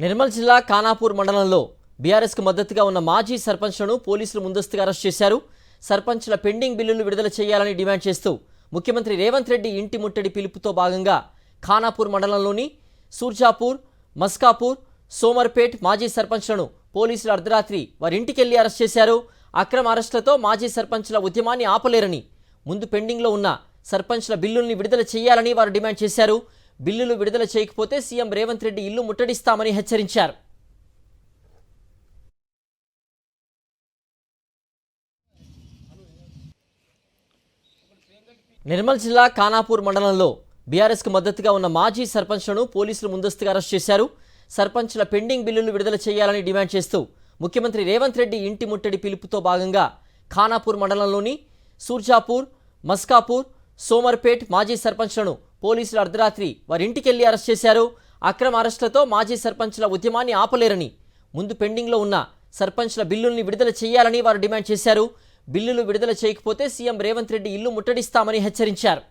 నిర్మల్ జిల్లా ఖానాపూర్ మండలంలో బీఆర్ఎస్కు మద్దతుగా ఉన్న మాజీ సర్పంచ్లను పోలీసులు ముందస్తుగా అరెస్ట్ చేశారు. సర్పంచ్ల పెండింగ్ బిల్లులు విడుదల చేయాలని డిమాండ్ చేస్తూ ముఖ్యమంత్రి రేవంత్ రెడ్డి ఇంటి ముట్టడి పిలుపుతో భాగంగా ఖానాపూర్ మండలంలోని సూర్జాపూర్, మస్కాపూర్, సోమర్పేట్ మాజీ సర్పంచ్లను పోలీసులు అర్ధరాత్రి వారి ఇంటికెళ్లి అరెస్ట్ చేశారు. అక్రమ అరెస్టులతో మాజీ సర్పంచ్ల ఉద్యమాన్ని ఆపలేరని, ముందు పెండింగ్లో ఉన్న సర్పంచ్ల బిల్లుల్ని విడుదల చేయాలని వారు డిమాండ్ చేశారు. బిల్లులు విడుదల చేయకపోతే సీఎం రేవంత్ రెడ్డి ఇల్లు ముట్టడిస్తామని హెచ్చరించారు. నిర్మల్ జిల్లా ఖానాపూర్ మండలంలో బీఆర్ఎస్కు మద్దతుగా ఉన్న మాజీ సర్పంచ్లను పోలీసులు ముందస్తుగా అరెస్ట్ చేశారు. సర్పంచ్ల పెండింగ్ బిల్లులు విడుదల చేయాలని డిమాండ్ చేస్తూ ముఖ్యమంత్రి రేవంత్ రెడ్డి ఇంటి ముట్టడి పిలుపుతో భాగంగా ఖానాపూర్ మండలంలోని సూర్జాపూర్, మస్కాపూర్, సోమర్పేట్ మాజీ సర్పంచ్లను పోలీసులు అర్ధరాత్రి వారి ఇంటికెళ్లి అరెస్ట్ చేశారు. అక్రమ అరెస్టులతో మాజీ సర్పంచ్ల ఉద్యమాన్ని ఆపలేరని, ముందు పెండింగ్లో ఉన్న సర్పంచ్ల బిల్లుల్ని విడుదల చేయాలని వారు డిమాండ్ చేశారు. బిల్లులు విడుదల చేయకపోతే సీఎం రేవంత్ రెడ్డి ఇల్లు ముట్టడిస్తామని హెచ్చరించారు.